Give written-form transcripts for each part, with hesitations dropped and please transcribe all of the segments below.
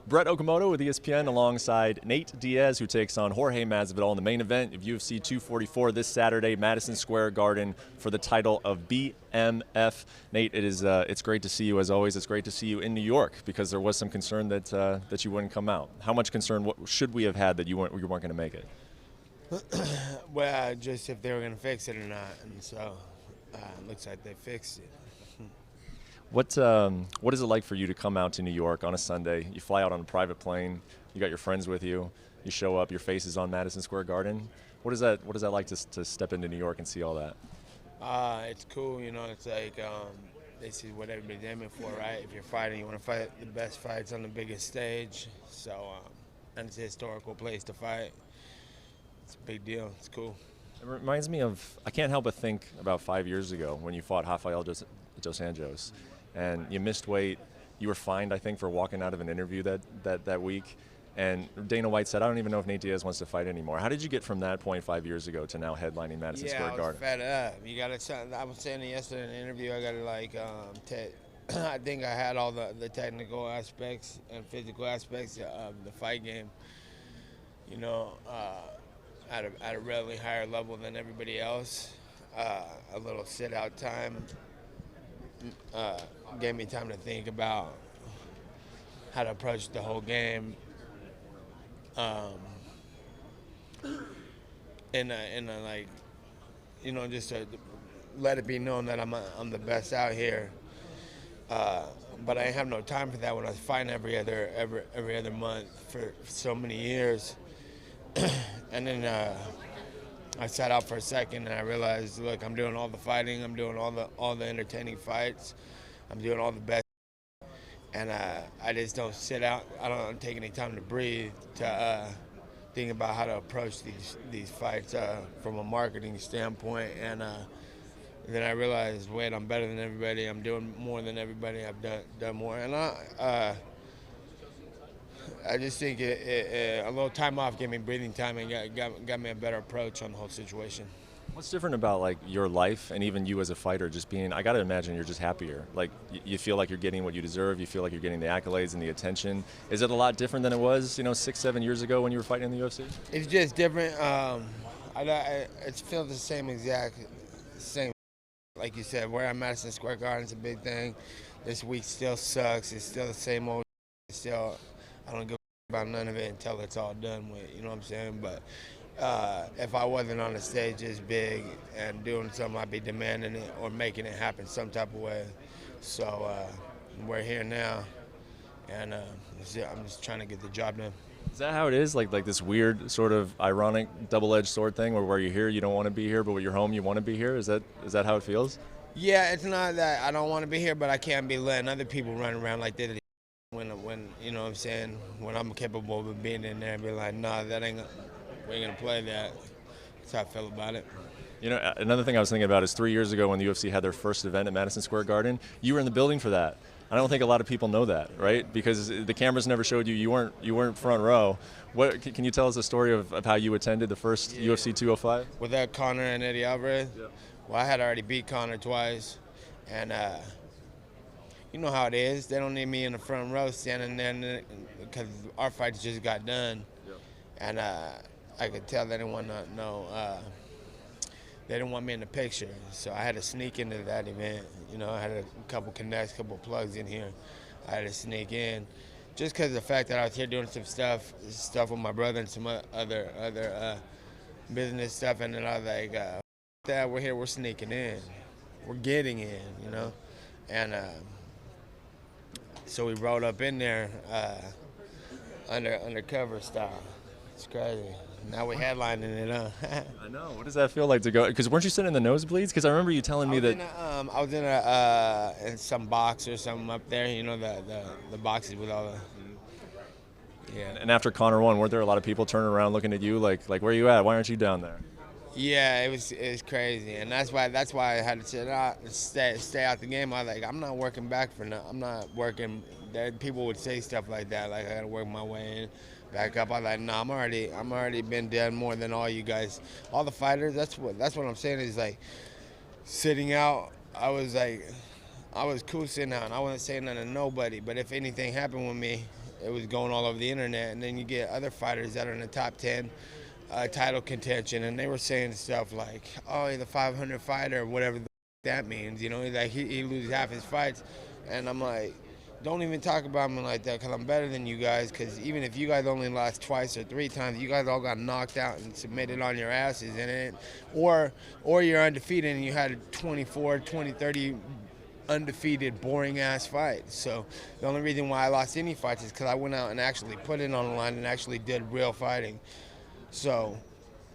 Brett Okamoto with ESPN alongside Nate Diaz, who takes on Jorge Masvidal in the main event of UFC 244 this Saturday, Madison Square Garden, for the title of BMF. Nate, it's great to see you as always. It's great to see you in New York because there was some concern that you wouldn't come out. How much concern should we have had that you weren't going to make it? Well, just if they were going to fix it or not, and so it looks like they fixed it. What is it like for you to come out to New York on a Sunday? You fly out on a private plane. You got your friends with you. You show up. Your face is on Madison Square Garden. What is that like to step into New York and see all that? It's cool, you know. It's like this is what everybody's aiming for, right? If you're fighting, you want to fight the best fights on the biggest stage. So, and it's a historical place to fight. It's a big deal. It's cool. It reminds me of, I can't help but think about 5 years ago when you fought Rafael dos Anjos. And you missed weight. You were fined, I think, for walking out of an interview that week. And Dana White said, I don't even know if Nate Diaz wants to fight anymore. How did you get from that point 5 years ago to now headlining Madison Square Garden? Yeah, I was fed up. You got to. I was saying it yesterday in the interview. I got to I think I had all the technical aspects and physical aspects of the fight game. You know, at a relatively higher level than everybody else. A little sit-out time. Gave me time to think about how to approach the whole game, and like, you know, just to let it be known that I'm the best out here. But I didn't have no time for that when I was fighting every other month for so many years, and then I sat out for a second and I realized, look, I'm doing all the fighting, I'm doing all the entertaining fights, I'm doing all the best, and I just don't sit out. I don't take any time to breathe, to think about how to approach these fights from a marketing standpoint. And then I realized, wait, I'm better than everybody. I'm doing more than everybody. I've done more, and I just think a little time off gave me breathing time and got me a better approach on the whole situation. What's different about like your life and even you as a fighter just being, I got to imagine you're just happier. Like you feel like you're getting what you deserve. You feel like you're getting the accolades and the attention. Is it a lot different than it was, 6-7 years ago when you were fighting in the UFC? It's just different. It feels the same. Like you said, we're at Madison Square Garden. It's a big thing. This week still sucks. It's still the same old. I don't give about none of it until it's all done with, you know what I'm saying? But if I wasn't on the stage this big and doing something, I'd be demanding it or making it happen some type of way. So we're here now, and I'm just trying to get the job done. Is that how it is? Like this weird sort of ironic double-edged sword thing where you're here, you don't want to be here, but when you're home, you want to be here? Is that how it feels? Yeah, it's not that I don't want to be here, but I can't be letting other people run around like they did. When you know what I'm saying, when I'm capable of being in there and be like, nah, we ain't gonna play that. That's how I feel about it. You know, another thing I was thinking about is 3 years ago when the UFC had their first event at Madison Square Garden, you were in the building for that. I don't think a lot of people know that, right? Because the cameras never showed you. You weren't front row. What can you tell us the story of how you attended the first UFC 205? With that Conor and Eddie Alvarez? Yeah. Well, I had already beat Conor twice, and you know how it is. They don't need me in the front row standing there because our fights just got done. Yep. And I could tell they didn't want to know. They didn't want me in the picture, so I had to sneak into that event. You know, I had a couple connects, couple plugs in here. I had to sneak in, just because of the fact that I was here doing some stuff with my brother and some other business stuff, and then I was like, "That we're here, we're sneaking in, we're getting in," you know, and. So we rolled up in there undercover style. It's crazy. Now we headlining it, huh? I know. What does that feel like to go? Because weren't you sitting in the nosebleeds? Because I remember you telling me that. I was in some box or something up there. You know the boxes with all the. Yeah. And after Conor won, weren't there a lot of people turning around looking at you like where are you at? Why aren't you down there? Yeah, it was crazy, and that's why I had to stay out the game. I was like, I'm not working back for nothing. I'm not working. People would say stuff like that, like I gotta work my way in, back up. I was like, no, I'm already been done more than all you guys, all the fighters. That's what I'm saying is like sitting out. I was cool sitting out, and I wasn't saying nothing to nobody. But if anything happened with me, it was going all over the internet. And then you get other fighters that are in the top 10 title contention, and they were saying stuff like, "Oh, he's the 500 fighter," or whatever that means. You know, like he loses half his fights, and I'm like, don't even talk about me like that, because I'm better than you guys. Because even if you guys only lost twice or 3 times, you guys all got knocked out and submitted on your asses in it. Or you're undefeated and you had 24, 20, 30 undefeated, boring-ass fights. So the only reason why I lost any fights is because I went out and actually put it on the line and actually did real fighting. So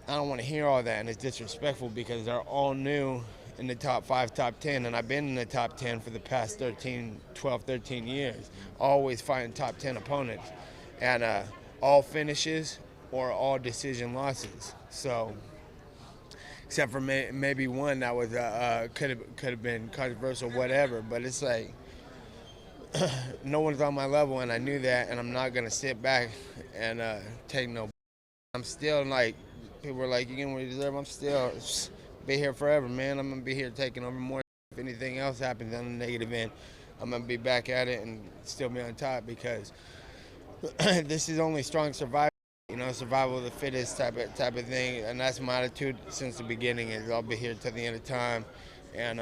I don't want to hear all that, and it's disrespectful because they're all new in the top 5, top 10, and I've been in the top 10 for the past 12, 13 years, always fighting top 10 opponents, and all finishes or all decision losses. So, except for maybe one that was could have been controversial, whatever. But it's like no one's on my level, and I knew that, and I'm not gonna sit back and take no. I'm still like, people are like, you getting what you deserve. I'm still be here forever, man. I'm gonna be here taking over more. If anything else happens on the negative end, I'm gonna be back at it and still be on top, because this is only strong survival. You know, survival of the fittest type of thing, and that's my attitude since the beginning. Is I'll be here till the end of time, and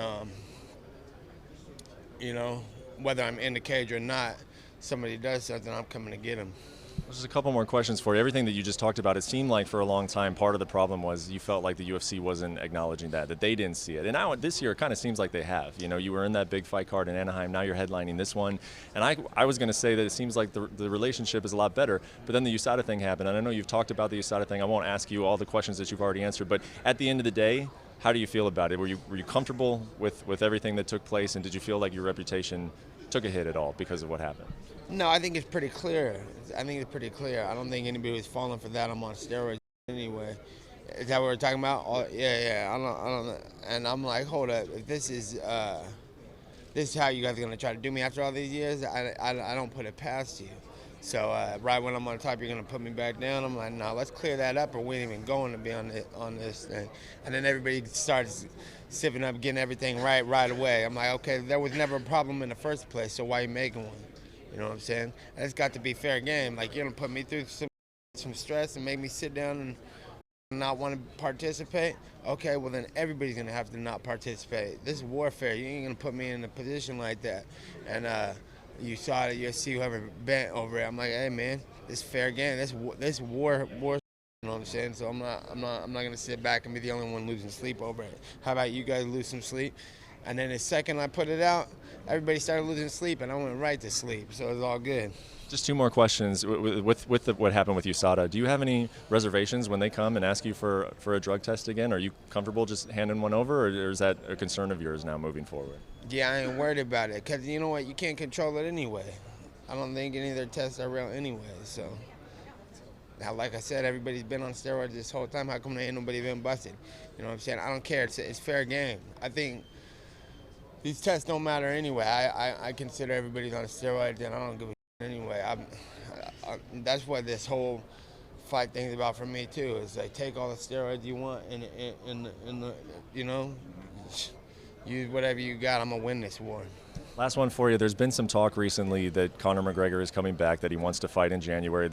you know, whether I'm in the cage or not, somebody does something, I'm coming to get them. Just a couple more questions for you. Everything that you just talked about, it seemed like for a long time part of the problem was you felt like the UFC wasn't acknowledging that they didn't see it. And now this year it kind of seems like they have. You know, you were in that big fight card in Anaheim, now you're headlining this one. And I was going to say that it seems like the relationship is a lot better, but then the USADA thing happened. And I know you've talked about the USADA thing. I won't ask you all the questions that you've already answered, but at the end of the day, how do you feel about it? Were you comfortable with everything that took place, and did you feel like your reputation took a hit at all because of what happened? No, I think it's pretty clear. I don't think anybody was falling for that. I'm on steroids anyway. Is that what we're talking about? Oh, yeah. I don't. And I'm like, hold up. If this is how you guys are gonna try to do me after all these years, I don't put it past you. So right when I'm on top, you're gonna put me back down. I'm like, no, let's clear that up, or we ain't even going to be on this thing. And then everybody starts sipping up, getting everything right away. I'm like, okay, there was never a problem in the first place, so why are you making one? You know what I'm saying? And it's got to be fair game. Like, you're gonna put me through some stress and make me sit down and not want to participate? Okay, well then everybody's gonna have to not participate. This is warfare. You ain't gonna put me in a position like that. And you saw it at UFC, whoever bent over it. I'm like, hey man, this is fair game. This war. You know what I'm saying? So I'm not gonna sit back and be the only one losing sleep over it. How about you guys lose some sleep? And then the second I put it out, everybody started losing sleep, and I went right to sleep. So it was all good. Just 2 more questions with what happened with USADA. Do you have any reservations when they come and ask you for a drug test again? Are you comfortable just handing one over, or is that a concern of yours now moving forward? Yeah, I ain't worried about it, because you know what? You can't control it anyway. I don't think any of their tests are real anyway. So now, like I said, everybody's been on steroids this whole time. How come there ain't nobody been busted? You know what I'm saying? I don't care. It's fair game. I think these tests don't matter anyway. I consider everybody's on steroids, and I don't give a anyway. That's what this whole fight thing's about for me too. It's like, take all the steroids you want, and you know, use whatever you got. I'm gonna win this war. Last one for you. There's been some talk recently that Conor McGregor is coming back, that he wants to fight in January.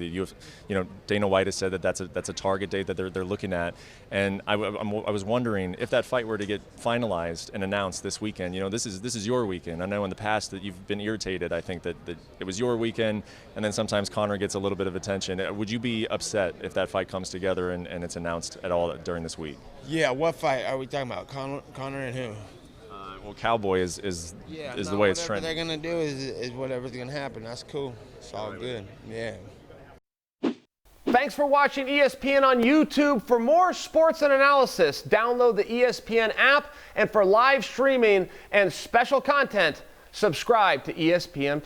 Dana White has said that that's a target date that they're looking at. And I was wondering if that fight were to get finalized and announced this weekend. You know, this is your weekend. I know in the past that you've been irritated. I think that it was your weekend, and then sometimes Conor gets a little bit of attention. Would you be upset if that fight comes together and it's announced at all during this week? Yeah. What fight are we talking about? Conor and who? Well, Cowboy is the way it's trending. Whatever they're going to do is whatever's going to happen. That's cool. It's all good. Yeah. Thanks for watching ESPN on YouTube. For more sports and analysis, download the ESPN app. And for live streaming and special content, subscribe to ESPN+.